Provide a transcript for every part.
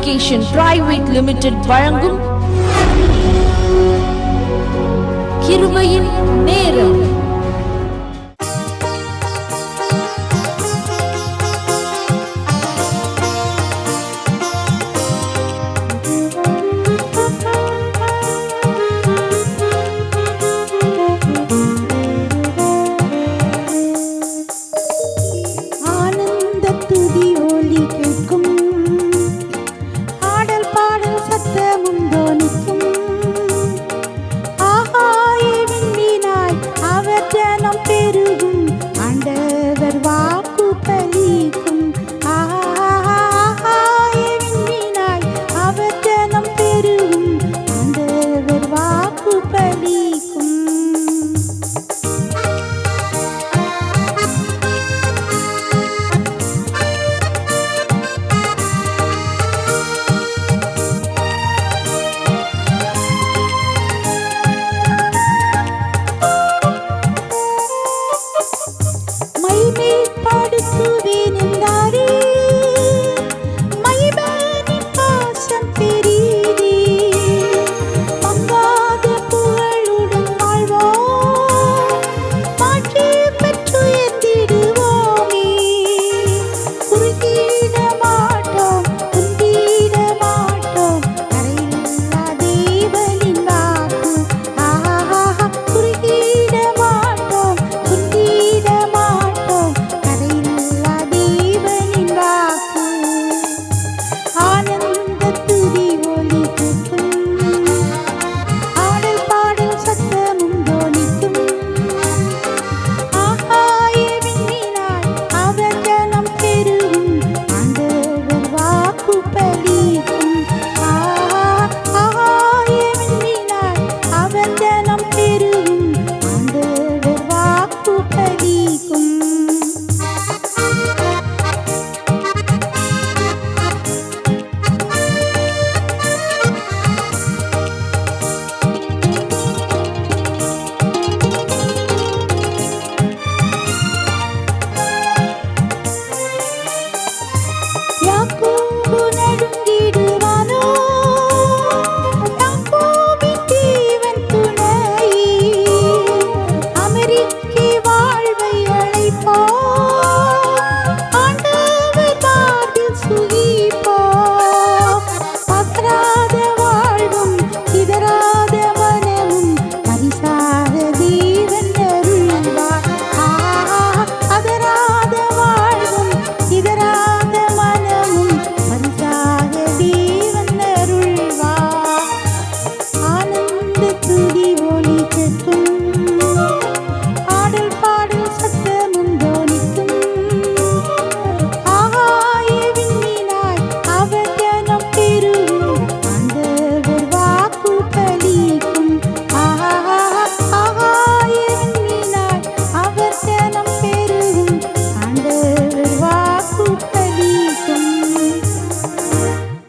Education private limited வழங்கும் கிருபையின் நேரம்.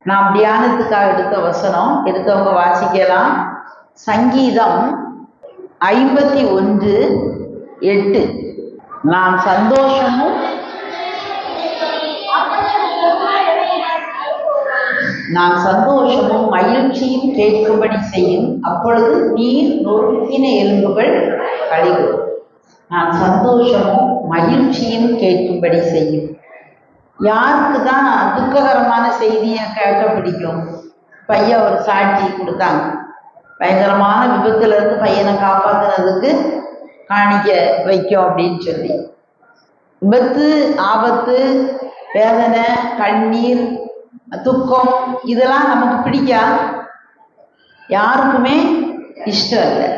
நாம் தியானத்துக்காக எடுத்த வசனம் எடுத்தவங்க வாசிக்கலாம். சங்கீதம் 51:8. நான் சந்தோஷமும் மகிழ்ச்சியும் கேட்கும்படி செய்யும், அப்பொழுது நீர் நொறுக்கின எலும்புகள் கழிவு. நான் சந்தோஷமும் மகிழ்ச்சியும் கேட்கும்படி செய்யும். யாருக்கு தான் துக்ககரமான செய்தியை கேட்க பிடிக்கும்? பையன் ஒரு சாட்சி கொடுத்தாங்க, பயங்கரமான விபத்துல இருந்து பையனை காப்பாத்துனதுக்கு காணிக்க வைக்கும் அப்படின்னு சொல்லி. விபத்து, ஆபத்து, வேதனை, கண்ணீர், துக்கம் இதெல்லாம் நமக்கு பிடிக்காது, யாருக்குமே இஷ்டம் இல்லை.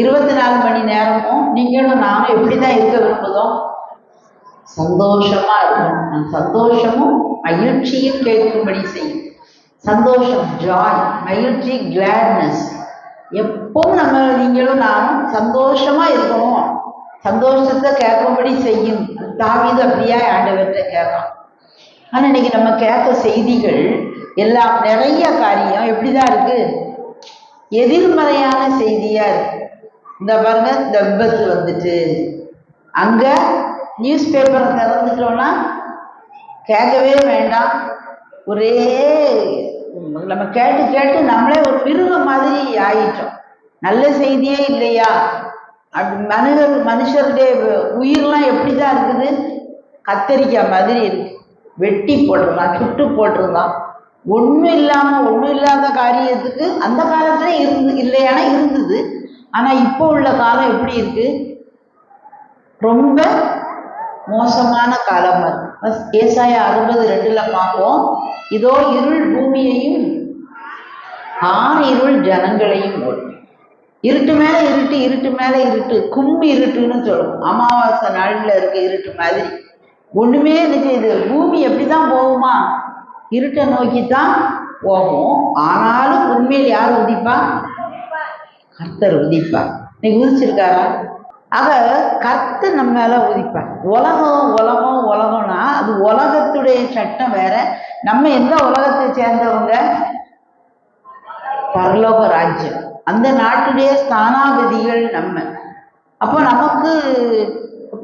24 மணி நேரமும் நீங்களும் நானும் எப்படிதான் இருக்க விரும்புதோம்? சந்தோஷமா இருக்கணும். சந்தோஷமும் மகிழ்ச்சியும் கேட்கும்படி செய்யும். சந்தோஷம், ஜாய், மகிழ்ச்சி, கிளாட்னஸ். எப்பவும் நம்ம நீங்களும் நானும் சந்தோஷமா இருக்கணும், சந்தோஷத்தை கேட்கும்படி செய்யும். தாவீது அப்படியே ஆண்டவர்கிட்ட கேட்கலாம். ஆனா இன்னைக்கு நம்ம கேட்க செய்திகள் எல்லாம் நிறைய காரியம் எப்படிதான் இருக்கு? எதிர்மறையான செய்தியா இருக்கு. இந்த பாருங்க, இந்த விபத்து வந்துட்டு, அங்க நியூஸ் பேப்பரை திறந்துட்டோம்னா கேட்கவே வேண்டாம், ஒரே நம்ம கேட்டு கேட்டு நம்மளே ஒரு மிருகம் மாதிரி ஆயிட்டோம். நல்ல செய்தியே இல்லையா? மனுஷருடைய உயிர்லாம் எப்படிதான் இருக்குது? கத்தரிக்காய் மாதிரி இருக்கு. வெட்டி போட்டிருந்தான், சுட்டு போட்டிருந்தான். ஒன்றும் இல்லாத காரியத்துக்கு அந்த காலத்துல இல்லையானா இருந்தது. ஆனா இப்போ உள்ள காலம் எப்படி இருக்கு? ரொம்ப மோசமான காலம். ஏசாயா 60:2 பார்ப்போம். இதோ இருள் பூமியையும் இருள் ஜனங்களையும் போடும். இருட்டு மேல இருட்டு, இருட்டு மேல இருட்டு, கும்மி இருட்டுன்னு சொல்லுவோம். அமாவாசை நாள்ல இருக்க இருட்டு மாதிரி ஒண்ணுமே என்ன செய்யுது? பூமி எப்படிதான் போகுமா? இருட்டை நோக்கித்தான் போகும். ஆனாலும் உண்மையில் யார் உதிப்பா? கர்த்தர் உதிப்பா. இன்னைக்கு உதிச்சிருக்காரா? ஆக கர்த்தர் நம்ம மேல உதிப்பார். உலகம்னா அது உலகத்துடைய சட்டம் வேற. நம்ம எந்த உலகத்தை சேர்ந்தவங்க? பரலோக ராஜ்யம், அந்த நாட்டுடைய ஸ்தானாபதிகள் நம்ம. அப்போ நமக்கு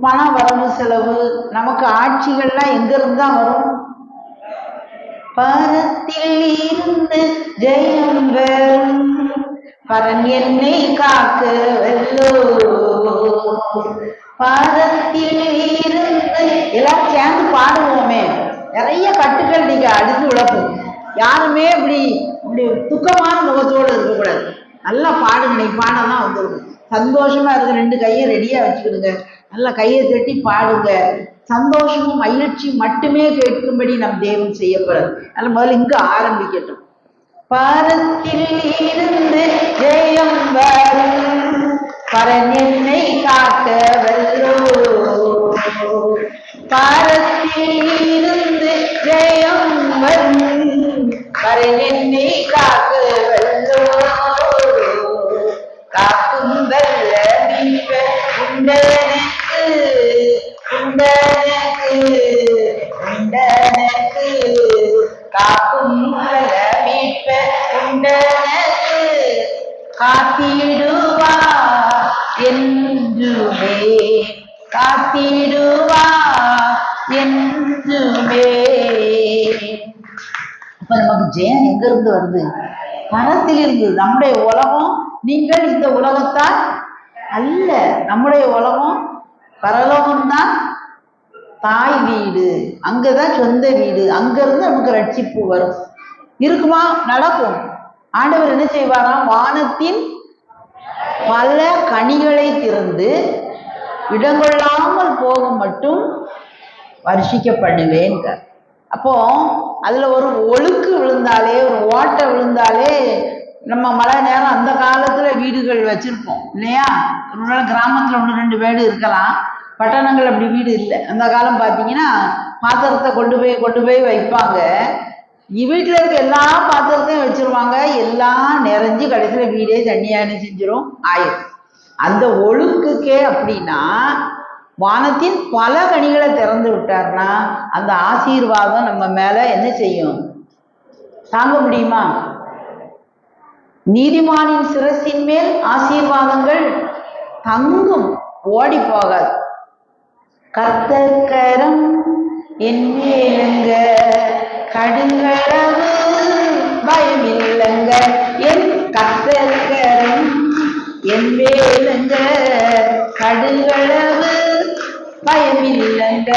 பண வரவு செலவு, நமக்கு ஆட்சிகள்லாம் எங்க இருந்தா வரும்? பரத்தில் இருந்து ஜெயம் வரும், பரன் என்னை காக்க வல்லோ. பரத்தில் இருந்து எல்லாரும் சேர்ந்து பாடுவோமே. நிறைய கட்டுக்கள் நீங்க அடிச்சு விடப்போம். யாருமே இப்படி துக்கமான முகத்தோடு இருக்கக்கூடாது. நல்லா பாடுங்க. நீ பாடதான் வந்துருக்கும். சந்தோஷமா இருக்க 2 கையை ரெடியா வச்சுக்கிடுங்க. நல்லா கையை தட்டி பாடுங்க. சந்தோஷமும் மகிழ்ச்சியும் மட்டுமே கேட்கும்படி நம் தேவன் செய்யப்படுறது. அதனால முதல்ல இங்க ஆரம்பிக்கட்டும். பரத்தில் இருந்து ஜெயம் வரும், பரன் என்னை காக்க வல்லோ. பரத்தில் இருந்து ஜெயம் வரும், பரன் என்னை காக்க வல்லோ. காக்கும் வல்ல மீட்பர் உண்டனக்கு, உண்டனக்கு, உண்டனக்கு. காக்கும் வல்ல மீட்பர் உண்டனக்கு, காத்திடுவா என்றுமே, காத்திடுவா என்றுமே. அப்ப நமக்கு ஜெயம் எங்க இருந்து வருது? பரத்திலிருந்து. நம்முடைய உலகம், நீங்கள் இந்த உலகத்தால் அல்ல. நம்முடைய உலகம் பரலோகம்தான் தாய் வீடு, அங்கதான் சொந்த வீடு. அங்கிருந்து நமக்கு ரட்சிப்பு வரும். இருக்குமா? நடக்கும். ஆண்டவர் என்ன செய்வாராம்? வானத்தின் பல கனிகளை திறந்து இடங்கொள்ளாமல் போக மட்டும் வருஷிக்க பண்ணுவேன். அப்போ அதுல ஒரு ஒழுக்கு விழுந்தாலே, ஒரு ஓட்டை விழுந்தாலே, நம்ம மழை நேரம் அந்த காலத்துல வீடுகள் வச்சிருப்போம் இல்லையா? ஒரு கிராமத்துல 1-2 வீடு இருக்கலாம். பட்டணங்கள் அப்படி வீடு இல்லை. அந்த காலம் பார்த்தீங்கன்னா பாத்திரத்தை கொண்டு போய் வைப்பாங்க. வீட்டில் இருக்க எல்லா பாத்திரத்தையும் வச்சிருவாங்க. எல்லாம் நிறைஞ்சு கடைசியில வீடே தண்ணியான செஞ்சிரும், ஆயிரும். அந்த ஒழுக்குக்கே அப்படின்னா வானத்தின் பல கனிகளை திறந்து விட்டார்னா அந்த ஆசீர்வாதம் நம்ம மேல என்ன செய்யும்? தாங்க முடியுமா? நீதிமானின் சிரசின் மேல் ஆசீர்வாதங்கள் தங்கும், ஓடி போகாது. கர்த்தர்கரம் என் மேலுங்க, கடுங்களவு பயம் இல்லைங்க. என் கர்த்தர்கரம் என் மேலுங்க, கடுகளவு பயம் இல்லைங்க.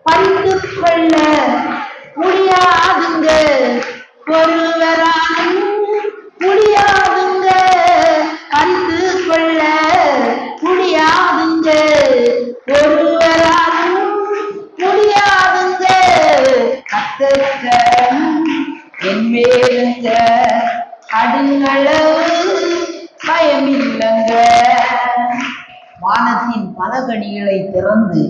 பறித்து கொள்ள முடியாதுங்க, ஒருவராலும் முடியாதுங்க. பறித்து கொள்ள முடியாதுங்க, ஒருவராலும் முடியாதுங்க. கர்த்தர்கரம் என் மேலுங்க, கடுங்களவு பயம் இல்லைங்க. வானத்தின் பல கனிகளை திறந்து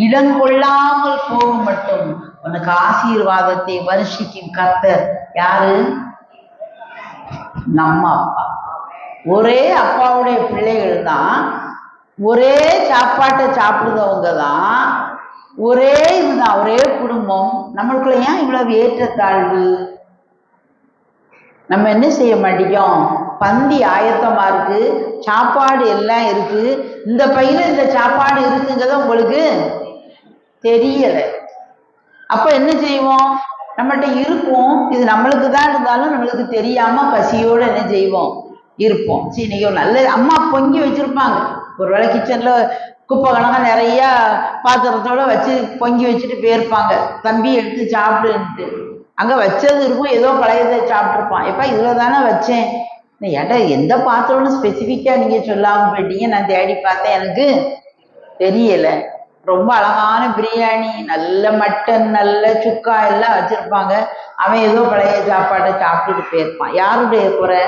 இடங்கொள்ளாமல் போக மட்டும் உனக்கு ஆசீர்வாதத்தை வருஷிக்கும் கர்த்தர் யாரு? நம்ம அப்பா. ஒரே அப்பாவுடைய பிள்ளைகள் தான், ஒரே சாப்பாட்டை சாப்பிடுறவங்க தான், ஒரே இதுதான், ஒரே குடும்பம். நம்மளுக்குள்ள ஏன் இவ்வளவு ஏற்றத்தாழ்வு? நம்ம என்ன செய்ய மாட்டோம்? பந்தி ஆயத்தமா இருக்கு, சாப்பாடு எல்லாம் இருக்கு, இந்த பையில இந்த சாப்பாடு இருக்குங்கிறத உங்களுக்கு தெரியல. அப்ப என்ன செய்வோம்? நம்மகிட்ட இருக்கும், இது நம்மளுக்கு தான் இருந்தாலும் நம்மளுக்கு தெரியாம பசியோடு என்ன செய்வோம், இருப்போம். சரி, இன்னைக்கு ஒரு நல்ல அம்மா பொங்கி வச்சிருப்பாங்க, ஒருவேளை கிச்சன்ல குப்பை கணக்கா நிறைய பாத்திரத்தோட வச்சு பொங்கி வச்சுட்டு போயிருப்பாங்க, தம்பி எடுத்து சாப்பிடுன்ட்டு. அங்க வச்சது இருக்கும், ஏதோ பழையதை சாப்பிட்டுருப்பான். எப்பா இதுல தானே வச்சேன், ஏன்டா எந்த பாத்திரம்னு ஸ்பெசிஃபிக்கா நீங்க சொல்லாம போயிட்டீங்க, நான் தேடி பார்த்தேன் எனக்கு தெரியல. ரொம்ப அழகான பிரியாணி, நல்ல மட்டன், நல்ல சுக்கா எல்லாம் வச்சிருப்பாங்க, அவன் ஏதோ பழைய சாப்பாட்டை சாப்பிட்டுட்டு போயிருப்பான். யாருடைய குறை?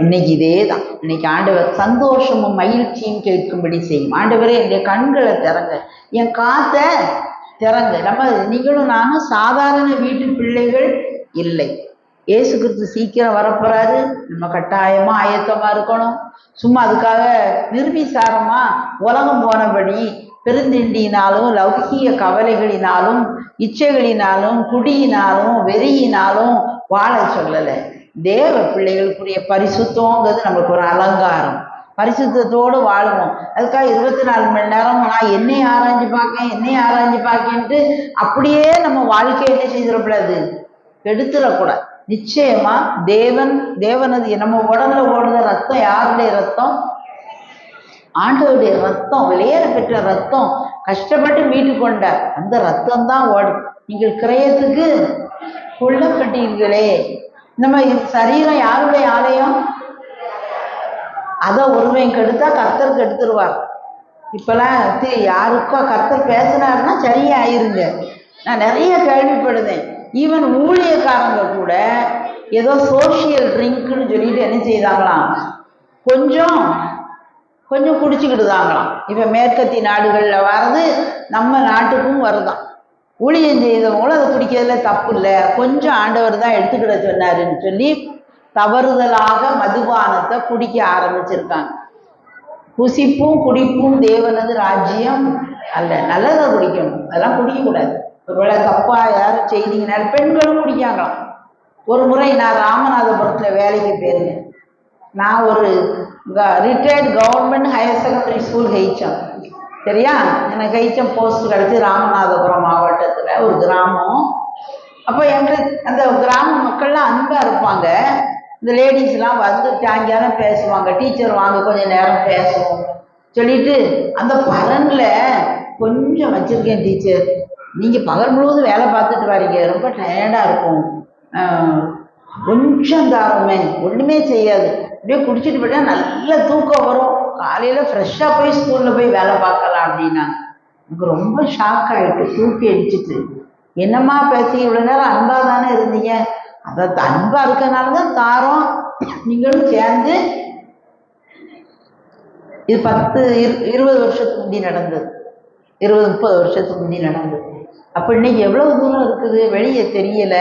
இன்னைக்கு இதே தான். இன்னைக்கு ஆண்டவர் சந்தோஷமும் மகிழ்ச்சியும் கேட்கும்படி செய்யும். ஆண்டவரே என்னுடைய கண்களை திறங்க, என் காத்த திறங்க. நம்ம நீங்களும் நானும் சாதாரண வீட்டு பிள்ளைகள் இல்லை. இயேசு கிறிஸ்து சீக்கிரம் வரப்போறாரு, நம்ம கட்டாயமா ஆயத்தமா இருக்கணும். சும்மா அதுக்காக நிர்விசாரமா உலகம் போனபடி பெருந்திண்டியினாலும் லௌகிய கவலைகளினாலும் இச்சைகளினாலும் குடியினாலும் வெறியினாலும் வாழ சொல்லலை. தேவ பிள்ளைகளுக்குரிய பரிசுத்தங்கிறது நம்மளுக்கு ஒரு அலங்காரம். பரிசுத்தத்தோடு வாழுவோம். அதுக்காக 24 மணி நேரம் நான் என்னை ஆராய்ஞ்சு பார்க்கேன்ட்டு அப்படியே நம்ம வாழ்க்கையை என்ன செய்திடக்கூடாது, கெடுத்துடக்கூடாது. நிச்சயமா தேவனது நம்ம உடம்புல ஓடுற ரத்தம் யாருடைய ரத்தம்? ஆண்டவருடைய ரத்தம், வெளியேற பெற்ற ரத்தம், கஷ்டப்பட்டு மீட்டு கொண்டார். அந்த ரத்தம் தான் ஓடும். நீங்கள் கிரயத்துக்கு கொல்லப்பட்டீர்களே. நம்ம சரீரம் யாருடைய ஆலயம்? அதை ஒருவன் கெடுத்தா கர்த்தர் கெடுத்துருவார். இப்பெல்லாம் யாருக்கோ கர்த்தர் பேசினாருன்னா சரியா ஆயிருங்க. நான் நிறைய கேள்விப்படுதேன். ஈவன் ஊழியக்காரங்க கூட ஏதோ சோசியல் ட்ரிங்க்னு சொல்லிட்டு என்ன செய்தாங்களாம், கொஞ்சம் குடிச்சுக்கிட்டுதாங்களாம். இப்போ மேற்கத்திய நாடுகளில் வர்றது நம்ம நாட்டுக்கும் வருதான். ஊழியம் செய்தவங்களும் அதை குடிக்கிறதுல தப்பு இல்லை, கொஞ்சம் ஆண்டவர் தான் எடுத்துக்கிட சொன்னாருன்னு சொல்லி தவறுதலாக மதுபானத்தை குடிக்க ஆரம்பிச்சிருக்காங்க. குசிப்பும் குடிப்பும் தேவனது ராஜ்யம் அல்ல. நல்லதை குடிக்கணும், அதெல்லாம் குடிக்கக்கூடாது. ஒருவேளை தப்பா யாரும் செய்தீங்கன்னா பெண்களும் குடிக்காங்களாம். ஒரு முறை நான் ராமநாதபுரத்தில் வேலைக்கு போயிருந்தேன். நான் ஒரு retired government higher secondary school HM, சரியா? எனக்கு ஹெய்ச்சம் போஸ்ட் கிடச்சி ராமநாதபுரம் மாவட்டத்தில் ஒரு கிராமம். அப்போ எங்களுக்கு அந்த கிராம மக்கள்லாம் அன்பாக இருப்பாங்க. இந்த லேடிஸ்லாம் வந்து சாயங்காலம் பேசுவாங்க, டீச்சர் வாங்க கொஞ்சம் நேரம் பேசுவோம் சொல்லிட்டு, அந்த பலனில் கொஞ்சம் வச்சுருக்கேன் டீச்சர், நீங்கள் பகல் முழுவதும் வேலை பார்த்துட்டு வரீங்க, ரொம்ப டயர்டாக இருக்கும், கொஞ்சம் தாருமே, ஒன்றுமே செய்யாது, அப்படியே குடிச்சிட்டு போயிட்டா நல்ல தூக்கம் வரும், காலையில் ஃப்ரெஷ்ஷாக போய் ஸ்கூலில் போய் வேலை பார்க்கலாம் அப்படின்னாங்க. எனக்கு ரொம்ப ஷாக் ஆகிட்டு, தூக்கி அடிச்சிட்டு, என்னம்மா பேசி இவ்வளோ நேரம் அன்பாக தானே இருந்தீங்க, அதை அன்பாக இருக்கனால தான் தாரோம், நீங்களும் சேர்ந்து. இது 10-20 வருஷத்துக்கு முந்தி நடந்தது, 20-30 வருஷத்துக்கு முந்தி நடந்தது. அப்போ இன்னைக்கு எவ்வளவு தூரம் இருக்குது வெளியே தெரியல.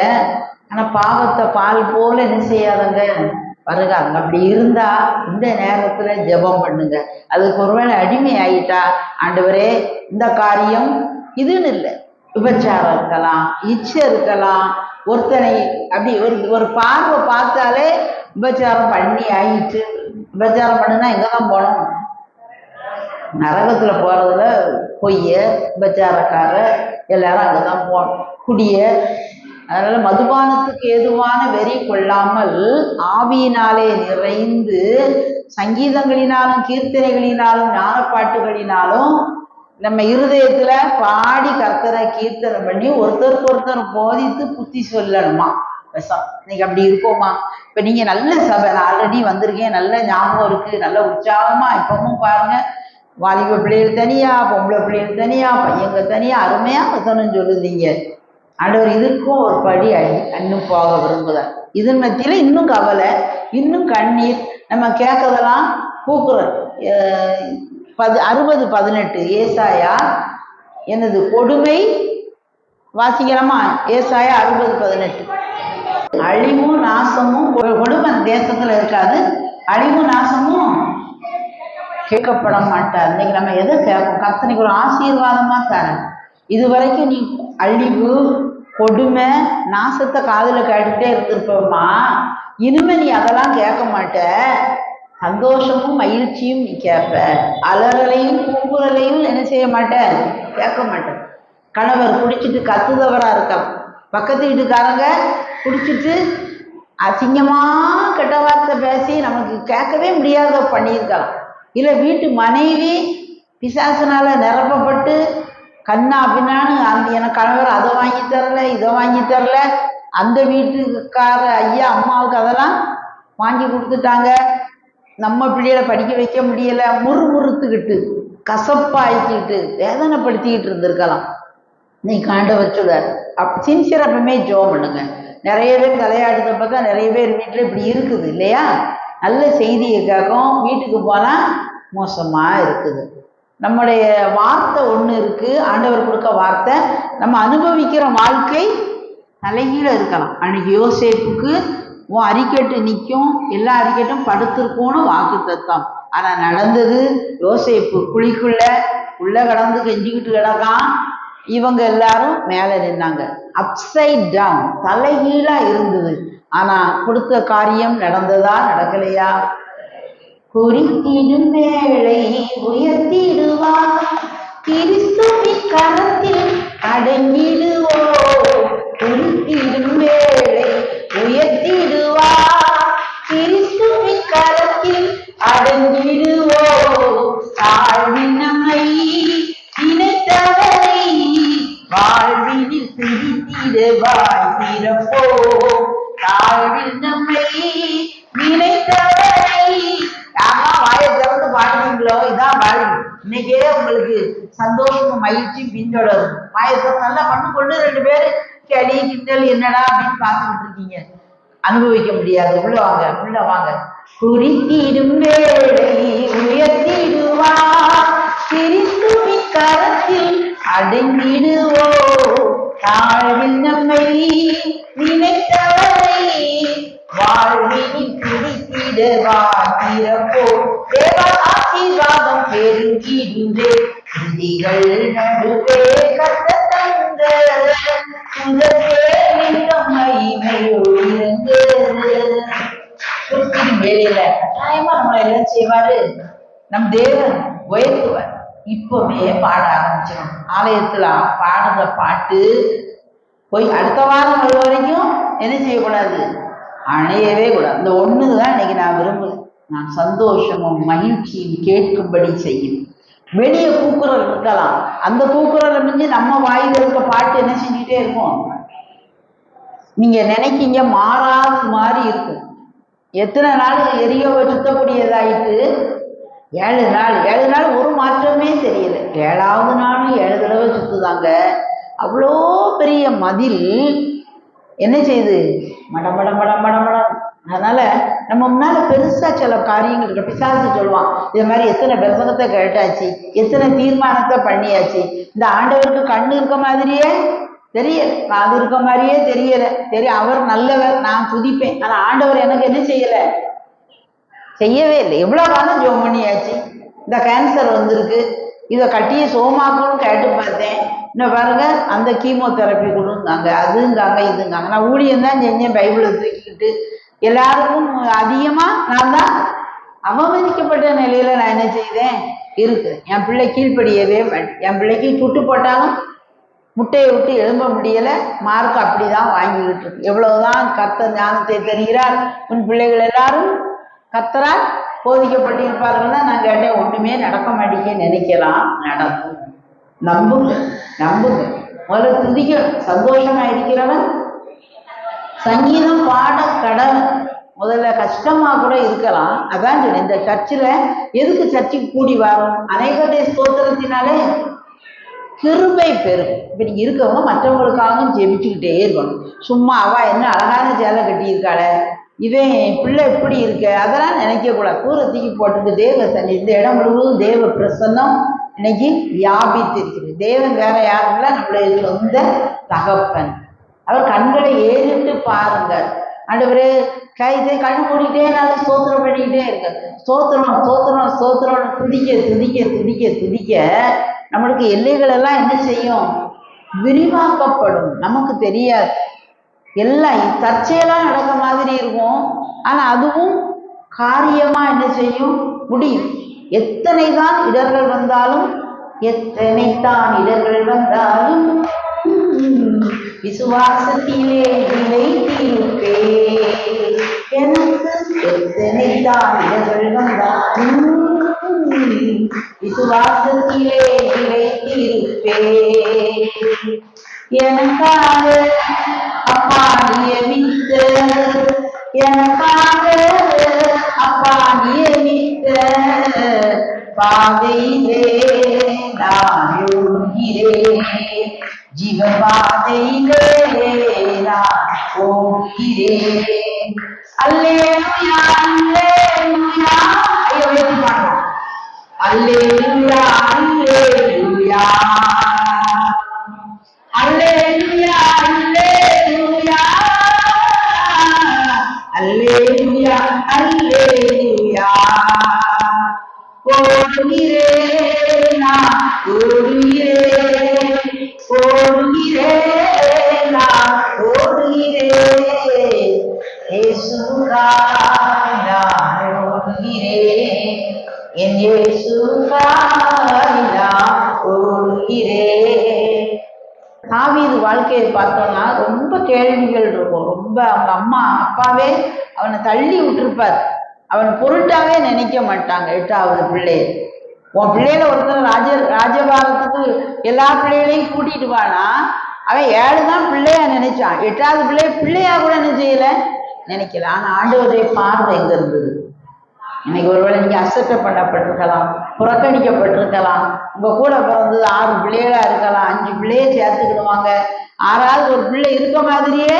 ஆனால் பாவத்தை பால் போல என்ன செய்யாதங்க, வருகாதுங்க. அப்படி இருந்தா இந்த நேரத்துல ஜெபம் பண்ணுங்க. அதுக்கு ஒருவேளை அடிமை ஆகிட்டா, ஆண்டவரே இந்த காரியம் இதுன்னு இல்லை, விபச்சாரம் இருக்கலாம், இச்சை இருக்கலாம், ஒருத்தனை அப்படி ஒரு பார்வை பார்த்தாலே விபச்சாரம் பண்ணி ஆகிட்டு. விபச்சாரம் பண்ணுனா எங்கே தான் போகணும்? நரகத்தில் போகிறதுல பொய்ய விபச்சாரக்கார எல்லாரும் அங்கே தான் போகணும். குடிய அதனால மதுபானத்துக்கு ஏதுவான வெறி கொள்ளாமல் ஆவியினாலே நிறைந்து சங்கீதங்களினாலும் கீர்த்தனைகளினாலும் ஞானப்பாட்டுகளினாலும் நம்ம இருதயத்துல பாடி கர்த்தரை கீர்த்தனை பண்ணி ஒருத்தருக்கு ஒருத்தர் போதித்து புத்தி சொல்லணுமா. விஷம் இன்னைக்கு அப்படி இருக்கோமா? இப்ப நீங்க நல்ல சபை, நான் ஆல்ரெடி வந்திருக்கேன், நல்ல ஞாபகம் இருக்கு, நல்ல உற்சாகமா இப்பவும் பாருங்க, வாலிப பிள்ளைகள் தனியா, பொம்பளை பிள்ளைகள் தனியா, பையங்க தனியா, அருமையா வசனம் சொல்லுதீங்க. ஆண்டவர் இதுக்கும் ஒரு படி இன்னும் போக விரும்புகிறார். இதன் மத்தியில இன்னும் கவலை, இன்னும் கண்ணீர், நம்ம கேட்கறதெல்லாம் பூக்குறோம். 60:18 ஏசாயா எனது கொடுமை வாசிக்கலாமா? ஏசாயா 60:18. அழிவும் நாசமும் கொடுமை தேசத்துல இருக்காது, அழிவும் நாசமும் கேட்கப்பட மாட்டார். இன்னைக்கு நம்ம எதை கேட்போம்? கர்த்தனுக்கு ஒரு ஆசீர்வாதமா தரேன். இது வரைக்கும் நீ அழிவு கொடுமை நாசத்தை காதுல கேட்டுக்கிட்டே இருந்திருப்போம்மா, இனிமே நீ அதெல்லாம் கேட்க மாட்ட, சந்தோஷமும் மகிழ்ச்சியும் நீ கேட்ப, அலறலையும் கூக்குரலையும் என்ன செய்ய மாட்ட, கேட்க மாட்டேன். கணவர் குடிச்சிட்டு கத்துதவரா இருக்கான், பக்கத்து வீட்டுக்காரங்க குடிச்சிட்டு அசிங்கமா கெட்ட வார்த்தை பேசி நமக்கு கேட்கவே முடியாத பண்ணியிருக்கலாம். இல்லை வீட்டு மனைவி பிசாசுனால நிரப்பப்பட்டு கண்ணா பின்னான்னு அந்த எனக்கு கணவர் அதை வாங்கி தரல இதை வாங்கி தரல, அந்த வீட்டுக்கார ஐயா அம்மாவுக்கு அதெல்லாம் வாங்கி கொடுத்துட்டாங்க, நம்ம பிள்ளைகளை படிக்க வைக்க முடியலை, முறுமுறுத்துக்கிட்டு கசப்பாயிக்கிட்டு வேதனைப்படுத்திக்கிட்டு இருந்திருக்கலாம். நீ ஆண்டவர் சொல்றார் சின்சியராக எப்பவுமே ஜோம் பண்ணுங்க. நிறைய பேர் தலையாடுறத பார்த்தா நிறைய பேர் வீட்டில் இப்படி இருக்குது இல்லையா? நல்ல செய்தியை கேட்கும், வீட்டுக்கு போனால் மோசமாக இருக்குது. நம்முடைய வார்த்தை ஒன்று இருக்குது, ஆண்டவர் கொடுக்க வார்த்தை. நம்ம அனுபவிக்கிற வாழ்க்கை தலைகீழ இருக்கலாம். அன்னைக்கு யோசேப்புக்கு உன் அறிக்கட்டு நிற்கும், எல்லா அறிக்கட்டும் படுத்திருக்கும்னு வாக்கு தத்தம். ஆனால் நடந்தது, யோசேப்பு உள்ள கடந்து கெஞ்சிக்கிட்டு கிடக்கான், இவங்க எல்லாரும் மேலே நின்னாங்க. அப்சைட் டவுன், தலைகீழா இருந்தது. ஆனா கொடுத்த காரியம் நடந்ததா நடக்கலையா? குறித்திடும் வேளை உயர்த்திடுவார், கிறிஸ்துவின் கரத்தில் அடங்கிடுவோ. குறித்திடும் வேளை உயர்த்திடுவார், கிறிஸ்துவின் கரத்தில் அடங்கிடுவோ. தாழ்வின் நம்மை நினைத்தவரை வாழ்வினில் பிடித்திடுவாய் பிறப்போ. தாழ்வில் நம்மை நினைத்தவரை யாரா வாயை திறந்து பாடுவீங்களோ இதான் வாழ்வு. இன்னைக்கே உங்களுக்கு சந்தோஷமும் மகிழ்ச்சியும் பின்தொடரும். வாயத்தை நல்லா பண்ணு கொண்டு 2 பேர் கேள்வி கிண்டல் என்னடா அப்படின்னு பார்த்துக்கிட்டு இருக்கீங்க, அனுபவிக்க முடியாது. உள்ள வாங்க, உள்ள வாங்க. குறித்திடும் வேளை உயர்த்திடுவார், கிறிஸ்துவின் கரத்தில் அடங்கிடுவோ. தாழ்வில் நம்மை நினைத்தவரை வாழ்வினில் பிடித்திடுவார் பிறப்போ. தேவ ஆசீர்வாதம் பெருகிடுதே, விதிகள் நடுவே கத்த தந்த மகிமையோடு வேலையில கட்டாயமா நம்மளை எல்லாம் செய்வாரு. நம் தேவன் உயர்த்துவார். இப்பவே பாட ஆரம்பிச்சிடும். ஆலயத்துல பாடுற பாட்டு போய் அடுத்த வாரம் வர வரைக்கும் என்ன செய்யக்கூடாது, அணையவே கூடாது. இந்த ஒண்ணுதான் இன்னைக்கு நான் விரும்புகிறேன். நான் சந்தோஷமும் மகிழ்ச்சியும் கேட்கும்படி செய்யும். வெளியே கூக்குரல் இருக்கலாம், அந்த கூக்குரலை மிஞ்சி நம்ம வாயில இருக்க பாட்டு என்ன செஞ்சுட்டே இருக்கும். நீங்க நினைக்கிங்க மாறாத மாதிரி இருக்கும். எத்தனை நாள் எரியோவை சுத்தக்கூடியதாயிட்டு 7 நாள் ஒரு மாற்றமே தெரியல. 7வது நாளும் 7 தடவை சுத்துதாங்க. அவ்வளோ பெரிய மதில் என்ன செய்யுது, மட. அதனால நம்ம முன்னால பெருசா சில காரியங்கள் இருக்கு. பிசாசு சொல்லுவான், இது மாதிரி எத்தனை பிரசங்கத்தை கேட்டாச்சு, எத்தனை தீர்மானத்தை பண்ணியாச்சு, இந்த ஆண்டவருக்கு கண்ணு இருக்க மாதிரியே தெரியல, காது இருக்க மாதிரியே தெரியல. அவர் நல்லவர், நான் துதிப்பேன். ஆனா ஆண்டவர் எனக்கு என்ன செய்யவே இல்லை. எவ்வளவு காலம் ஜோம் பண்ணியாச்சு. இந்த கேன்சர் வந்திருக்கு, இதை கட்டிய சோமாக்கணும்னு கேட்டு பார்த்தேன். இன்னும் பாருங்க, அந்த கீமோதெரப்பி கொடுங்காங்க, அதுங்காங்க இதுங்காங்க. நான் ஊழியம் தான் செஞ்சேன், பைபிளை தூக்கிக்கிட்டு. எல்லாருக்கும் அதிகமா நான் தான் அவமதிக்கப்பட்ட நிலையில நான் என்ன செய்தேன் இருக்கு. என் பிள்ளை கீழ்ப்படியவே மாட்டேன். என் பிள்ளைக்கு சுட்டு போட்டாலும் முட்டையை விட்டு எழும்ப முடியல. மார்க் அப்படிதான் வாங்கிக்கிட்டு இருக்கு. எவ்வளவுதான் கர்த்தர் ஞானத்தை தருகிறார், உன் பிள்ளைகள் எல்லாரும் கர்த்தரால் போதிக்கப்பட்டிருப்பார்கள்னா நான் கேட்டேன். ஒண்ணுமே நடக்க மாட்டேங்க நினைக்கலாம், நடக்கும். நம்புங்க. முதல்ல துதிக்க. சந்தோஷமா இருக்கிறவன் சங்கீதம் பாட கடவுள். முதல்ல கஷ்டமா கூட இருக்கலாம். அதான் சொல்லி இந்த சர்ச்சில் எதுக்கு சர்ச்சுக்கு கூடி வரும், அநேகருடைய ஸ்தோத்திரத்தினாலே கிருபை பெருகும். இப்ப நீங்க இருக்கவங்க மற்றவங்களுக்காகவும் ஜெபிச்சுக்கிட்டே இருக்கணும். சும்மா அவ என்ன அழகான சேலை கட்டியிருக்காள, இவன் பிள்ளை எப்படி இருக்க, அதெல்லாம் நினைக்க கூடாது. தூரத்துக்கு போட்டுட்டு தேவ சன்னி, இந்த இடம் முழுவதும் தேவ பிரசன்னம் இன்னைக்கு வியாபித்து இருக்கிறது. தேவன் வேற யாரும் இல்லை, நம்மளுடைய சொந்த தகப்பன். அவர் கண்களை ஏறிட்டு பாருங்க. ஆண்டவரே கைதை கண்ணு மூடிக்கிட்டே நாள் ஸ்தோத்திரம் பண்ணிக்கிட்டே இருக்க. ஸ்தோத்திரம் துதிக்க நம்மளுக்கு எல்லைகள் எல்லாம் என்ன செய்யும், விரிவாக்கப்படும். நமக்கு தெரியாது. எல்லாம் தற்செயலாம் நடக்க மாதிரி இருக்கும். ஆனா அதுவும் காரியமா என்ன செய்யும், முடியும். எத்தனை தான் இடர்கள் வந்தாலும் விசுவாசத்திலே நிலைத்திருப்பே. எனக்கு எத்தனை தாழ்வுகள் வந்தாலும் விசுவாசத்திலே நிலைத்திருப்பே. எனக்காக அப்பா நியமித்த, எனக்காக அப்பா நியமித்த பாதையிலே நான் ஓடுகிறேன், ஜீவபாதையிலே நான் ஓடுகிறேன். அல்லேலூயா அல்லேலூயா. ஐயோ ஏற்றி பாடுறோம். அல்லேலூயா அல்லேலூயா அல்லேலூயா அல்லேலூயா அல்லேலூயா அல்லேலூயா. ஓடுகிறேன் நான் ஓடுகிறேன், ஓடுகிறேன் நான் ஓடுகிறேன், இயேசுவுக்காய் நான் ஓடுகிறேன், என் இயேசுவுக்காய் நான் ஓடுகிறேன். தாவீது வாழ்க்கையை பார்த்தோம்னா ரொம்ப கேள்விகள் இருக்கும். ரொம்ப அவங்க அம்மா அப்பாவே அவனை தள்ளி விட்டுருப்பார். அவன் பொருட்டாவே நினைக்க மாட்டாங்க. 8வது பிள்ளை, உன் பிள்ளையில ஒருத்தர் ராஜபாரத்துக்கு எல்லா பிள்ளைகளையும் கூட்டிட்டு வானா, அவன் 7 தான் பிள்ளையா நினைச்சான். 8வது பிள்ளையா கூட என்ன செய்யல, நினைக்கல. ஆனா ஆண்டவருடைய பார்வை எங்க இருந்தது? இன்னைக்கு ஒருவேளை நீங்க அசட்டை பண்ணப்பட்டிருக்கலாம், புறக்கணிக்கப்பட்டிருக்கலாம். உங்க கூட பிறந்தது 6 பிள்ளைகளா இருக்கலாம், 5 பிள்ளையை சேர்த்துக்கிடுவாங்க. 6வது ஒரு பிள்ளை இருக்க மாதிரியே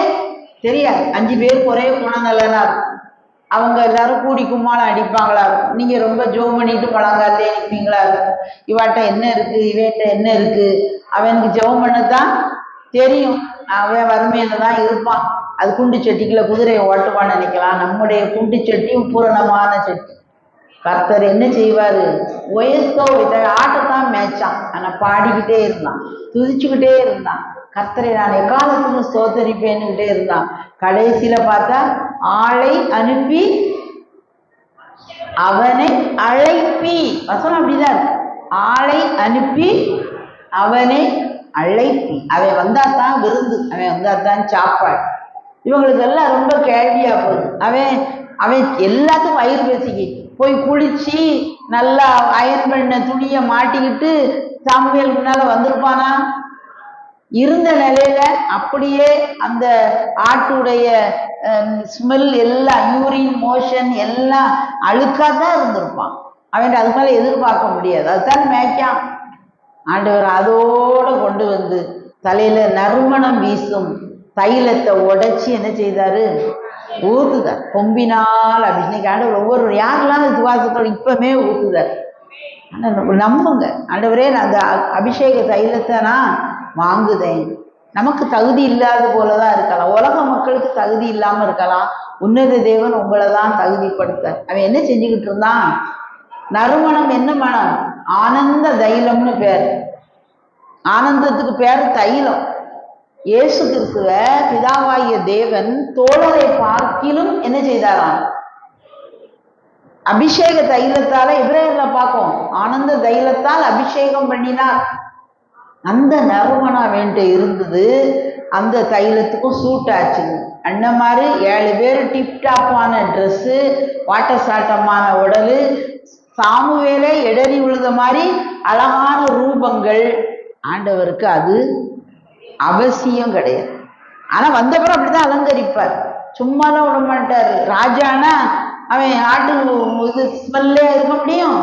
தெரியாது. 5 பேருக்கு ஒரே குணநலனா இருக்கும். அவங்க எல்லாரும் கூடி கும்மாளம் அடிப்பாங்களா இருக்கும். நீங்க ரொம்ப ஜோம் பண்ணிட்டு பழங்காலே நிற்பீங்களா இருக்கும். இவாட்ட என்ன இருக்கு, இவன்ட்ட என்ன இருக்கு, அவனுக்கு ஜெபம் பண்ணதான் தெரியும். அவன் வறுமையில தான் இருப்பான். அது குண்டு சட்டிக்குள்ள குதிரையை ஓட்டுவான்னு நினைக்கலாம். நம்முடைய குண்டு சட்டியும் பூரணமான சட்டி. கர்த்தர் என்ன செய்வாரு, உயர்த்தோ ஆட்டத்தான் மேய்ச்சான். ஆனா பாடிக்கிட்டே இருந்தான், துதிச்சுக்கிட்டே இருந்தான். கர்த்தரை நான் எக்காலத்துக்கும் ஸ்தோத்தரிப்பேன்னுகிட்டே இருந்தான். கடைசியில பார்த்தா ஆளை அனுப்பி அவனை அழைப்பி, வசனம் அப்படிதான் இருக்கு. ஆளை அனுப்பி அவனை அழைப்பி. அவன் வந்தாதான் விருந்து, அவன் வந்தாதான் சாப்பாடு. இவங்களுக்கு எல்லாம் ரொம்ப கேள்வியா போகுது. அவன் அவன் எல்லாத்துக்கும் வயிறு பேசிக்கி போய் குளிச்சு நல்லா அயன் பண்ண துணியை மாட்டிக்கிட்டு சாமுவேல் முன்னால வந்திருப்பானா? இருந்த நிலையில அப்படியே அந்த ஆட்டுடைய ஸ்மெல் எல்லாம், யூரின் மோஷன் எல்லாம் அழுக்காதான் இருந்திருப்பான். அவன் அது மேல எதிர்பார்க்க முடியாது. அதுதான் மேய்க்கான். ஆண்டவர் அதோட கொண்டு வந்து தலையில நறுமணம் வீசும் தைலத்தை உடைச்சி என்ன செய்தாரு, ஊத்துதார். கொம்பினால் அபிஷேகம். ஆண்டவர் ஒவ்வொரு யாரெல்லாம் விசுவாசத்தோடு இப்பவுமே ஊத்துதார். நம்புங்க, ஆண்டவரே நான் அந்த அபிஷேக தைலத்தை நான் வாங்குதேன். நமக்கு தகுதி இல்லாத போலதான் இருக்கலாம், உலக மக்களுக்கு தகுதி இல்லாம இருக்கலாம். உன்னத தேவன் உங்களை தான் தகுதிப்படுத்த. அவன் என்ன செஞ்சுக்கிட்டு இருந்தான்? நறுமணம் என்ன மனம்? ஆனந்த தைலம்னு பேர். ஆனந்தத்துக்கு பேர் தைலம். இயேசு கிறிஸ்துவ பிதாவாகிய தேவன் தோழரை பார்க்கிலும் என்ன செய்தாராம்? அபிஷேக தைலத்தால எபிரேயர்ல பார்ப்போம், ஆனந்த தைலத்தால் அபிஷேகம் பண்ணினார். அந்த நறுமணம் வேண்ட இருந்தது. அந்த தைலத்துக்கும் சூட் ஆச்சுங்க. அண்ண மாதிரி 7 பேர் டிப்டாப்பான ட்ரெஸ்ஸு, வாட்ட சாட்டமான உடல், சாமுவேலே இடறி விழுத மாதிரி அழகான ரூபங்கள். ஆண்டவருக்கு அது அவசியம் கிடையாது. ஆனா வந்தப்புறம் அப்படிதான் அலங்கரிப்பார், சும்மாலாம் விட மாட்டார். ராஜானா அவன் ஆட்டு இது ஸ்மெல்லே இருக்க முடியும்,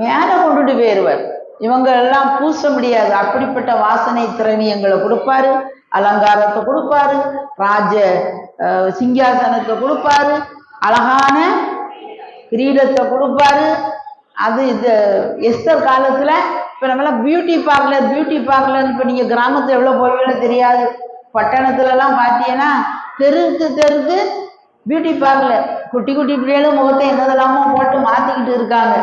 மேல கொண்டுட்டு போயிடுவார். இவங்க எல்லாம் பூச முடியாது. அப்படிப்பட்ட வாசனை திரவியங்களை கொடுப்பாரு, அலங்காரத்தை கொடுப்பாரு, ராஜ சிங்காசனத்தை கொடுப்பாரு, அழகான கிரீடத்தை கொடுப்பாரு. அது இது எஸ்தர் காலத்துல இப்ப நம்மளாம் பியூட்டி பார்லர் இப்ப நீங்க கிராமத்துல எவ்வளவு போவீங்களோ தெரியாது. பட்டணத்துல எல்லாம் பார்த்தீங்கன்னா தெருக்கு பியூட்டி பார்லர். குட்டி குட்டி பிள்ளைகளும் முகத்தை என்னதெல்லாமோ போட்டு மாத்திக்கிட்டு இருக்காங்க.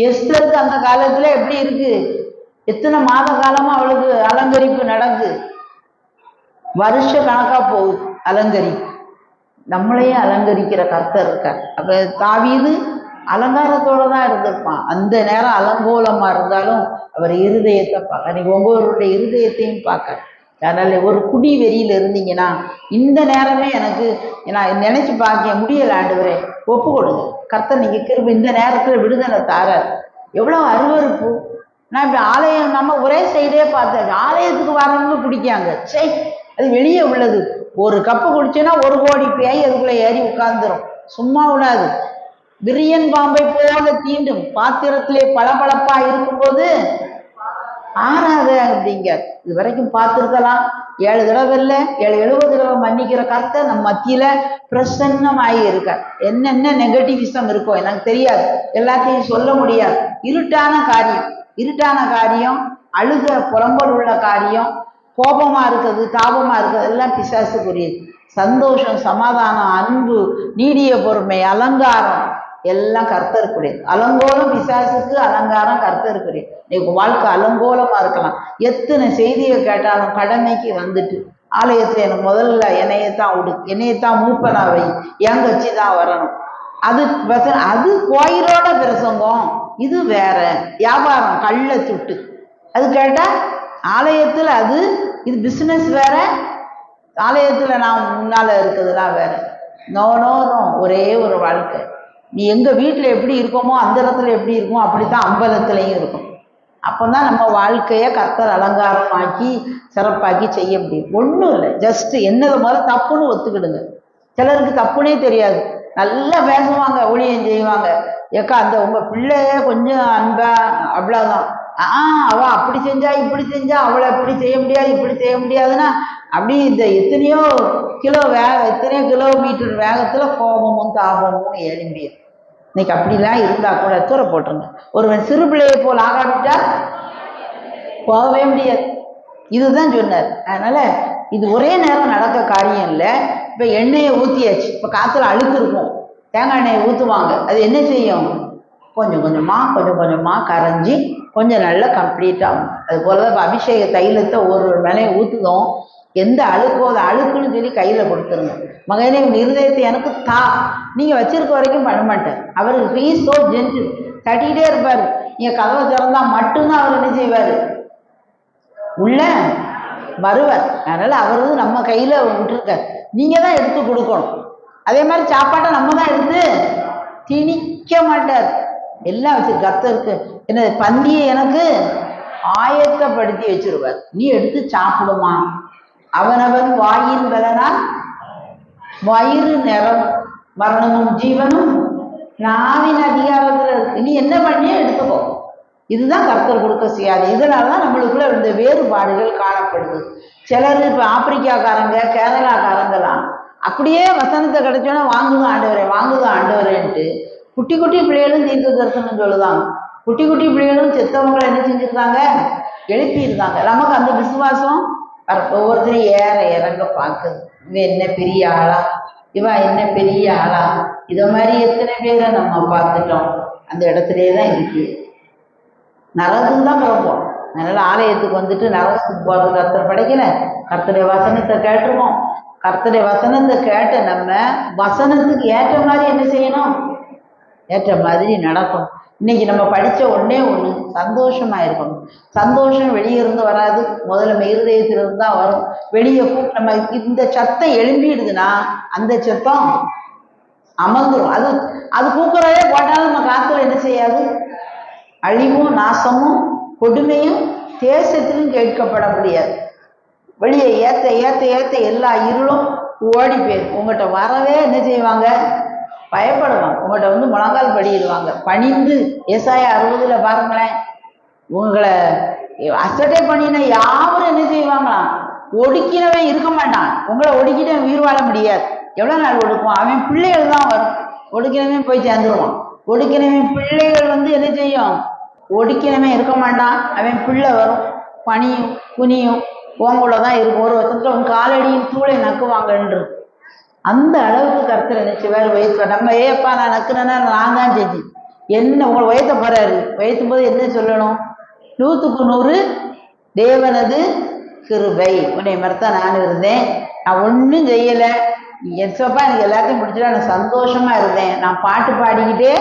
எஸ்தருக்கு அந்த காலத்துல எப்படி இருக்கு, எத்தனை மாத காலமா அவளுக்கு அலங்கரிப்பு நடக்குது, வருஷ கணக்கா போகுது அலங்கரிப்பு. நம்மளையே அலங்கரிக்கிற கர்த்தர் இருக்கார். அப்ப தாவீது அலங்காரத்தோட தான் இருந்திருப்பான். அந்த நேரம் அலங்கோலமா இருந்தாலும் அவர் இருதயத்தை பார்க்க, நீங்க ஒவ்வொருடைய இருதயத்தையும் பார்க்க. அதனால ஒரு குடி வெறியில இருந்தீங்கன்னா இந்த நேரமே எனக்கு நான் நினைச்சு பார்க்க முடியல ஆண்டவரே, ஒப்பு கொடுங்க. கர்த்தர் நீங்க கிருபை இந்த நேரத்துல விடுதலை தார. எவ்வளவு அருவருப்பு. நான் இப்படி ஆலயம் நம்ம ஒரே சைடே பார்த்தாச்சு. ஆலயத்துக்கு வரவங்க பிடிக்காங்க. சரி, அது வெளியே உள்ளது. ஒரு கப்பு குடிச்சேன்னா 1 கோடி பேய் அதுக்குள்ள ஏறி உட்கார்ந்துரும். சும்மா விடாது. விரியன் பாம்பை போல தீண்டும். பாத்திரத்திலே பளபளப்பா இருக்கும்போது ஆறாத அப்படிங்க. இது வரைக்கும் பார்த்துருக்கலாம். 7 தடவை இல்லை 70 தடவை மன்னிக்கிற கர்த்தர் நம்ம மத்தியில பிரசன்னமாகி இருக்கார். என்னென்ன நெகட்டிவிசம் இருக்கோ எனக்கு தெரியாது, எல்லாத்தையும் சொல்ல முடியாது. இருட்டான காரியம், அழுக புலம்பல் உள்ள காரியம், கோபமா இருக்குது, தாபமா இருக்குது, எல்லாம் பிசாசுக்குரியது. சந்தோஷம், சமாதானம், அன்பு, நீடிய பொறுமை, அலங்காரம் எல்லாம் கர்த்தருக்குரியது. அலங்கோலம் பிசாசுக்கு, அலங்காரம் கர்த்தருக்குரியது. நீங்க வாழ்க்கை அலங்கோலமா இருக்கலாம். எத்தனை செய்தியை கேட்டாலும் கடமைக்கு வந்துட்டு ஆலயத்துல எனக்கு முதல்ல என்னையத்தான் மூப்பனா வை, என் கட்சி தான் வரணும். அது கோயிலோட பிரசங்கம். இது வேற வியாபாரம், கள்ள துட்டு. அது கேட்டா ஆலயத்துல இது பிசினஸ் வேற, ஆலயத்துல நான் முன்னால இருக்குதுலாம் வேற. No no no. ஒரே ஒரு வாழ்க்கை. நீ எங்க வீட்டுல எப்படி இருக்கோமோ அந்த இடத்துல எப்படி இருக்குமோ அப்படித்தான் அம்பலத்திலையும் இருக்கும். அப்பதான் நம்ம வாழ்க்கைய கர்த்தர் அலங்காரமாக்கி சிறப்பாக்கி செய்ய முடியும். ஒன்றும் இல்லை, ஜஸ்ட் என்னதை முதல்ல தப்புன்னு ஒத்துக்கிடுங்க. சிலருக்கு தப்புனே தெரியாது, நல்லா பேசுவாங்க, ஊழியம் செய்வாங்க. ஏக்கா அந்த உங்க பிள்ளைய கொஞ்சம் அன்பா, அவ்வளவுதான். அவ அப்படி செஞ்சா இப்படி செஞ்சா, அவளை இப்படி செய்ய முடியாது இப்படி செய்ய முடியாதுன்னா அப்படி இந்த எத்தனையோ கிலோமீட்டர் வேகத்துல கோபமும் தாபமும் எழும்பியது. இன்னைக்கு அப்படிலாம் இருந்தா கூட தூர போட்டுருங்க. ஒருவன் சிறு பிள்ளையை போல் ஆகாவிட்டா போகவே முடியாது. இதுதான் சொன்னார். அதனால இது ஒரே நேரம் நடக்க காரியம் இல்லை. இப்ப எண்ணெயை ஊத்தியாச்சு, இப்ப காத்துல அழுக்கு இருக்கும், தேங்காய் எண்ணெயை ஊத்துவாங்க. அது என்ன செய்யும்? கொஞ்சம் கொஞ்சமா கரைஞ்சி கொஞ்சம் நல்லா கம்ப்ளீட் ஆகும். அது போலதான் இப்போ அபிஷேக தைலத்தை ஒரு மேலையை ஊத்துதோம், எந்த அழுக்கோ அதை அழுக்குன்னு சொல்லி கையில கொடுத்துருங்க. மகனே உன் இருதயத்தை எனக்கு தா. நீங்க வச்சிருக்க வரைக்கும் பண்ண மாட்டார். அவருக்கு ஹீ சோ ஜென்டில், தட்டிக்கிட்டே இருப்பாரு. நீங்க கதவை திறந்தா மட்டும்தான் அவர் என்ன செய்வாரு, உள்ள வருவார். அதனால அவரு நம்ம கையில விட்டுருக்கார். நீங்க தான் எடுத்து கொடுக்கணும். அதே மாதிரி சாப்பாட்டை நம்ம தான் எடுத்து திணிக்க மாட்டார். எல்லாம் வச்சு கர்த்தருக்கு என்ன பந்தியை எனக்கு ஆயத்தப்படுத்தி வச்சிருவார். நீ எடுத்து சாப்பிடுமா. அவனவன் வாயின் பலனால் வயிறு நிறம், மரணமும் ஜீவனும் நாவின் அதிகாரத்துல இருக்கு. நீ என்ன பண்ணியே எடுத்துக்கோ. இதுதான் கர்த்தர் கொடுக்க செய்யாது. இதனாலதான் நம்மளுக்குள்ள இந்த வேறுபாடுகள் காணப்படுது. சிலர் இப்ப ஆப்பிரிக்காக்காரங்க, கேரளாக்காரங்கலாம் அப்படியே வசனத்தை கிடைச்சோன்னா வாங்குதான் ஆண்டவரேன்ட்டு குட்டி பிள்ளைகளும் தீர்க்க தரிசனம் சொல்லுதாங்க. குட்டி பிள்ளைகளும் செத்தவங்களை என்ன செஞ்சிருக்காங்க, எழுப்பியிருந்தாங்க. நமக்கு அந்த விசுவாசம் ஒவ்வொருத்தரும் ஏற இறங்க பார்க்குது. இவன் என்ன பெரிய ஆளா, இவன் என்ன பெரிய ஆளா. இத மாதிரி எத்தனை பேரை நம்ம பார்த்துட்டோம். அந்த இடத்துலயே தான் இருக்கு. நரகம் தான் போவோம். அதனால ஆலயத்துக்கு வந்துட்டு நரகத்துக்கு போறது கர்த்தர் படைக்கல. கர்த்தருடைய வசனத்தை கேட்டுருவோம். கர்த்தருடைய வசனத்தை கேட்ட நம்ம வசனத்துக்கு ஏற்ற மாதிரி என்ன செய்யணும், ஏற்ற மாதிரி நடக்கணும். இன்னைக்கு நம்ம படிச்ச ஒண்ணு சந்தோஷமா இருக்கணும். சந்தோஷம் வெளியே இருந்து வராது, முதல்ல இருதயத்திலிருந்து தான் வரும். வெளியே நம்ம இந்த சத்தம் எழும்பிடுதுன்னா அந்த சத்தம் அமர்ந்துடும். அது கூக்குறதே போட்டாலும் நம்ம காத்துல என்ன செய்யாது, அழிவும் நாசமும் கொடுமையும் தேசத்திலும் கேட்கப்பட முடியாது. வெளியே ஏத்த ஏத்த ஏத்த எல்லா இருளும் ஓடி போயிடும். உங்கள்கிட்ட வரவே என்ன செய்வாங்க, பயப்படுவாங்க. உங்கள்கிட்ட வந்து முழங்கால் படிடுவாங்க பணிந்து. ஏசாயா 60 பாருங்களேன், உங்களை அசட்டை பண்ணின யாரும் என்ன செய்வாங்களாம், ஒடுக்கினவன் இருக்க மாட்டான். உங்களை ஒடுக்கினவன் உயிர் வாழ முடியாது. எவ்வளவு நாள் ஒடுக்குவான்? அவன் பிள்ளைகள் தான் வரும். ஒடுக்கினவன் போய் சேர்ந்துருவான். ஒடுக்கினவன் பிள்ளைகள் வந்து என்ன செய்யும், ஒடுக்கினவன் இருக்க மாட்டான். அவன் பிள்ளை வரும், பனியும் குனியும் உங்களதான் இருக்கும். ஒரு வருஷத்துல உன் காலடியின் தூளை நக்குவாங்கன்று. அந்த அளவுக்கு கர்த்தர் நினைச்சுவார். வயசு நம்ம ஏப்பா நான் நக்குறேன்னா நான் தான் செஞ்சு என்ன உங்களை வயத்த போறாரு. வயசும் போது என்ன சொல்லணும், 100க்கு 100 தேவனது கிருபை. உன்னை மறுத்தான் நான் இருந்தேன், நான் ஒன்றும் செய்யலை, எச்சப்பா எனக்கு எல்லாத்தையும் முடிச்சுட்டா நான் சந்தோஷமா இருந்தேன், நான் பாட்டு பாடிக்கிட்டே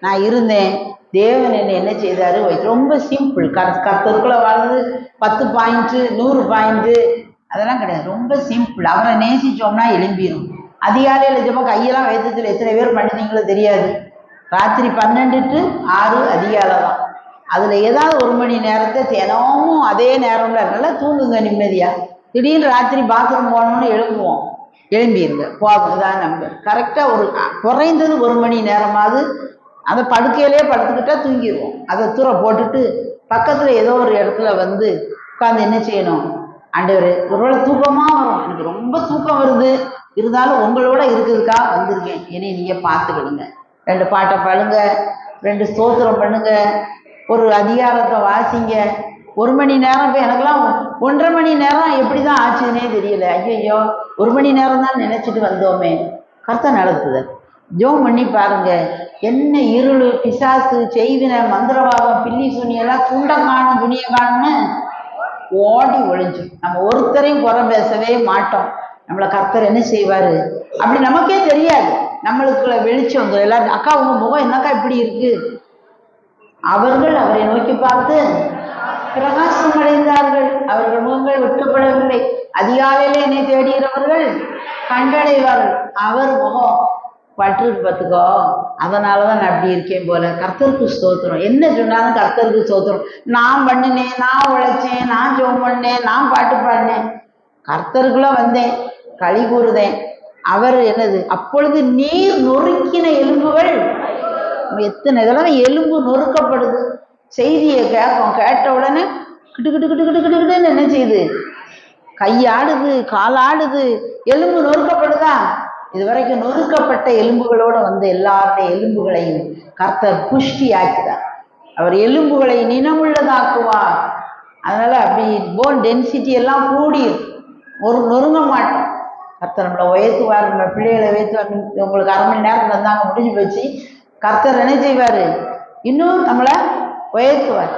நான் இருந்தேன், தேவன் என்ன செய்தாரு? ரொம்ப சிம்பிள். கர்த்தருக்குள்ள வாழ்ந்து 10 பாயிண்ட்டு 100 பாயிண்ட்டு அதெல்லாம் கிடையாது. ரொம்ப சிம்பிள். அவரை நேசிச்சோம்னா எழும்பிடும். அதிகாலையில் ஜெப கையெல்லாம் வைத்தத்தில் எத்தனை பேர் பண்ணிட்டீங்களோ தெரியாது. ராத்திரி 12 to 6 அதிகாலை தான். அதில் ஏதாவது 1 மணி நேரத்தை தினமும் அதே நேரம்ல நல்லா தூங்குங்க நிம்மதியா. திடீர்னு ராத்திரி பாத்ரூம் போகணும்னு எழும்புவோம். எழும்பிடுங்க போகுதுதான். நம்ம கரெக்டாக ஒரு குறைந்தது 1 மணி நேரமாவது அந்த படுக்கையிலே படுத்துக்கிட்டா தூங்கிடுவோம். அதை தூர போட்டுட்டு பக்கத்தில் ஏதோ ஒரு இடத்துல வந்து உட்காந்து என்ன செய்யணும்? ஆண்டவரே, ஒருவேளை தூக்கமாக வரும், எனக்கு ரொம்ப தூக்கம் வருது, இருந்தாலும் உங்களோட இருக்கிறதுக்கா வந்திருக்கேன், என்னை நீங்கள் பார்த்துக்கிடுங்க. 2 பாட்டை பாடுங்க, 2 ஸ்தோத்திரம் பண்ணுங்க, ஒரு அதிகாரத்தை வாசிங்க. 1 மணி நேரம். இப்போ எனக்கெல்லாம் 1.5 மணி நேரம் எப்படி தான் ஆச்சுன்னே தெரியல. ஐயோ 1 மணி நேரம் தான் நினைச்சிட்டு வந்தோமே. கர்த்தர் நடத்துது. ஜோம் பண்ணி பாருங்க. என்ன இருள், பிசாசு, செய்வின, மந்திரவாதம், பில்லி சுனியெல்லாம் துண்டை காணும் துணியை காணும்னு ஓடி ஒழிஞ்சு நம்ம ஒருத்தரையும் குறை பேசவே மாட்டோம். நம்மளை கர்த்தர் என்ன செய்வாரு? அப்படி நமக்கே தெரியாது. நம்மளுக்குள்ள வெளிச்சம் வந்து எல்லாரும், அக்கா உங்க முகம் என்னக்கா இப்படி இருக்கு? அவர்கள் அவரை நோக்கி பார்த்து பிரகாசம் அடைந்தார்கள். அவர்கள் முகங்கள் வெட்கப்படவில்லை. அதிகாலையிலே என்னை தேடுகிறவர்கள் கண்டடைவார்கள். அவர் முகம் பற்று பார்த்துக்கோ. அதனாலதான் நான் அப்படி இருக்கேன் போல. கர்த்தருக்கு ஸ்தோத்திரம். என்ன சொன்னாலும் கர்த்தருக்கு ஸ்தோத்திரம். நான் பண்ணினேன், நான் உழைச்சேன், நான் ஜெபம் பண்ணேன், நான் பாட்டு பாடினேன், கர்த்தருக்குள்ள வந்தேன், களி கூறுதேன். அவர் என்னது? அப்பொழுது நீர் நொறுக்கின எலும்புகள். எத்தனை தடவை எலும்பு நொறுக்கப்படுது. செய்தியை கேட்கும், கேட்ட உடனே கிட்டு கிட்டு கிட்டு கிட்டு கிட்டு கிட்டுன்னு என்ன செய்யுது? கையாடுது, காலாடுது, எலும்பு நொறுக்கப்படுதா? இதுவரைக்கும் நொறுக்கப்பட்ட எலும்புகளோடு வந்த எல்லாருடைய எலும்புகளையும் கர்த்தர் புஷ்டி ஆக்கினார். அவர் எலும்புகளை நினமுள்ளதாக்குவார். அதனால அப்படி போன் டென்சிட்டி எல்லாம் கூடி ஒரு நொறுங்க மாட்டோம். கர்த்தர் நம்மளை உயர்த்துவார். நம்ம பிள்ளைகளை உயர்த்துவார். உங்களுக்கு 1/2 மணி நேரம் தந்தாங்க, முடிஞ்சு போச்சு. கர்த்தர் என்ன செய்வார்? இன்னும் நம்மளை உயர்த்துவார்.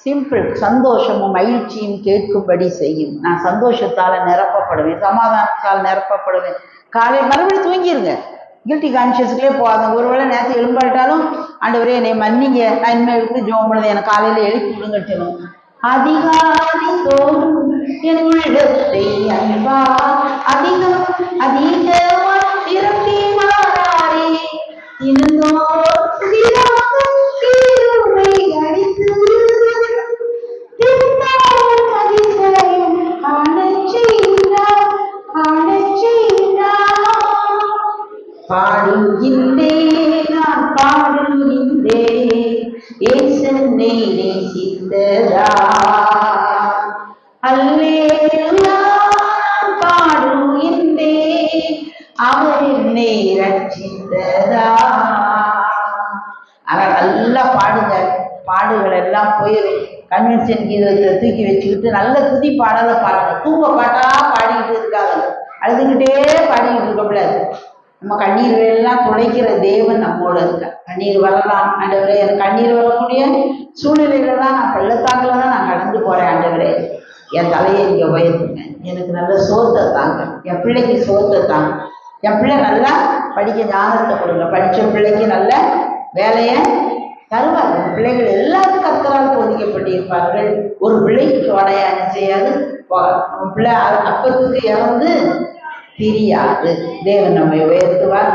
சிம்பிள். சந்தோஷமும் மகிழ்ச்சியும் கேட்கும்படி செய்யும். நான் சந்தோஷத்தால் நிரப்பப்படுவேன், சமாதானத்தால் நிரப்பப்படுவேன். காலையில் மறுபடியும் தூங்கிடுங்க. கில்ட்டி கான்ஷியஸ்லேயே போகாதுங்க. ஒருவேளை நேரத்தை எழும்பாட்டாலும் ஆண்டவரே என்னை மன்னிங்க, நான் இனிமேல் எழுந்து ஜெபம் பண்ணுது, எனக்கு காலையில் எழுப்பி விடுங்கட்டணும். அதிகாலை தோறும் என் உள்ளத்தை அன்பா அதிகம் அதிகமாக திரட்டி மாறாரே பாடுகின்றேன், நான் பாடுகின்றேன், இயேசுவை நேசித்ததா. அல்லேலூயா பாடுகின்றேன், அவர் என்னை ரட்சித்ததா. ஆனா நல்லா பாடுங்க. பாடுகள் எல்லாம் போயிடும். கன்வென்ஷன் கீதத்தை தூக்கி வச்சுக்கிட்டு நல்ல துதி பாடலை பாடுங்க. தூக்க பாட்டா பாடிக்கிட்டு இருக்காங்க, அழுதுகிட்டே பாடிக்கிட்டு இருக்கக்கூடாது. நம்ம கண்ணீர் எல்லாம் துடைக்கிற தேவன் நம்மோட இருக்க. கண்ணீர் வரலாம் ஆண்டவரே, எனக்கு கண்ணீர் வரக்கூடிய சூழ்நிலையில தான் நான் பள்ளத்தாக்குல தான் நான் கடந்து போறேன். ஆண்டவரே, என் தலையை இங்க உயர்த்துங்க, எனக்கு நல்ல சோத்தை தாங்க, என் பிள்ளைக்கு சோத்தை தாங்க, என் பிள்ளை நல்லா படிக்க ஞானத்தை கொடுங்க, படித்த பிள்ளைக்கு நல்ல வேலையை தருவார்கள். பிள்ளைகள் எல்லாரும் கர்த்தரால் போதிக்கப்பட்டிருப்பார்கள். ஒரு பிள்ளைக்கு சோடையா என்ன செய்யாது? பிள்ளை அப்பத்துக்கு இறந்து பிரியாது. தேவன் நம்மை உயர்த்துவார்.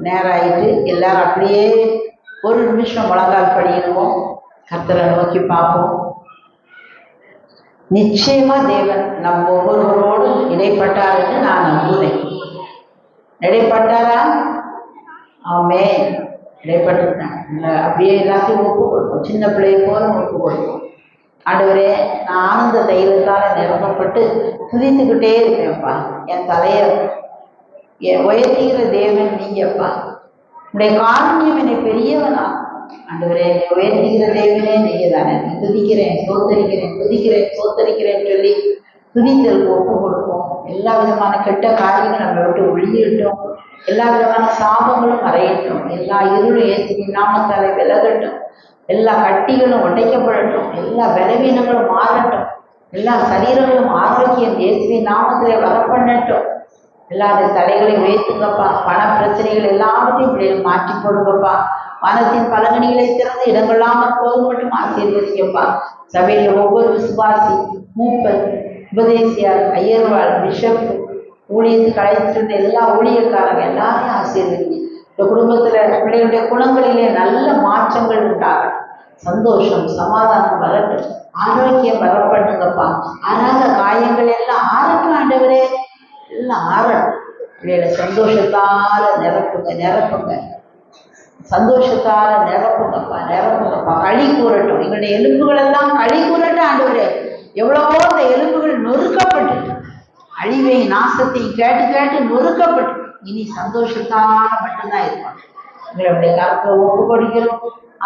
நேராயிட்டு எல்லாரும் அப்படியே ஒரு நிமிஷம் முழங்கால் படிடுவோம். கர்த்தரை நோக்கி பார்ப்போம். நிச்சயமா தேவன் நம்ம ஒவ்வொருவரோடும் இடைப்பட்டாருன்னு நான் நம்புறேன். இடைப்பட்டாரா? ஆமே, இடைப்பட்டிருக்கேன். அப்படியே எல்லாத்தையும் ஒப்பு கொடுப்போம். சின்ன பிள்ளையை போல ஒப்பு கொடுப்போம். ஆண்டவரே, நான் ஆனந்த தைரியத்தால நிரப்பப்பட்டு துதித்துக்கிட்டே இருப்பேன்ப்பா. என் தலையை உயர்த்துகிற தேவன் நீங்கப்பா. உடைய காரணியம் என்னை பெரியவனா. ஆண்டவரே, என்னை உயர்த்துகிற தேவனே நீங்க தானே. துதிக்கிறேன், சோத்தரிக்கிறேன், துதிக்கிறேன், சோத்தரிக்கிறேன் சொல்லி துதித்தலுக்கு ஒப்பு கொடுப்போம். எல்லா விதமான கெட்ட காரியங்களும் நம்மளை விட்டு ஒழியட்டும். எல்லா விதமான சாபங்களும் மறையட்டும். எல்லா இருளும் ஏற்றி நாமத்தாலே விலகட்டும். எல்லா கட்டிகளும் உடைக்கப்படட்டும். எல்லா பலவீனங்களும் மாறட்டும். எல்லா சரீரங்களும் ஆரோக்கியம் இயேசுவின் நாமத்திலே வரப்பண்ணட்டும். எல்லா தடைகளையும் உயர்த்துங்கப்பா. பண பிரச்சனைகள் எல்லாவற்றையும் இப்படி மாற்றி போடுங்கப்பா. வானத்தின் பலகணிகளை திறந்து இடங்கொள்ளாமல் போக மட்டும் ஆசீர்வதிக்கப்பா. சபையில் ஒவ்வொரு விசுவாசி, மூப்பர், உபதேசியார், ஐயர்வாள், பிஷப், ஊழியத்துக்கு அழைத்துட்டு எல்லா ஊழியக்காரங்க எல்லாரையும் ஆசீர்வதிங்க. இந்த குடும்பத்துல பிள்ளைகளுடைய குணங்களிலே நல்ல மாற்றங்கள் உண்டாகட்டும். சந்தோஷம், சமாதானம் வரட்டும். ஆரோக்கியம் வரப்பட்டுங்கப்பா. ஆறாத காயங்கள் எல்லாம் ஆறட்டும் ஆண்டவரே, எல்லாம் ஆறட்டும். பிள்ளைகளை சந்தோஷத்தால நிரப்புங்க. சந்தோஷத்தால நிரப்புங்கப்பா. களி கூறட்டும். எங்களுடைய எலும்புகள் எல்லாம் களி கூறட்டும் ஆண்டவரே. எவ்வளவோ இந்த எலும்புகள் நொறுக்கப்பட்டு அழிவை நாசத்தை கேட்டு நொறுக்கப்பட்டு இனி சந்தோஷத்தால மட்டும்தான் இருப்பாங்க. எங்களுடைய கருத்தை ஒப்பு கொடுக்கிறோம்.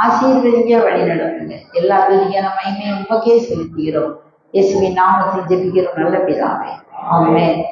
ஆசீர்வதிங்க, வழி நடத்துங்க. எல்லா துதியான மகிமையும் உமக்கே செலுத்துகிறோம். இயேசுவின் நாமத்தில் ஜெபிக்கிறோம் நல்ல பிதாவே. ஆமென்.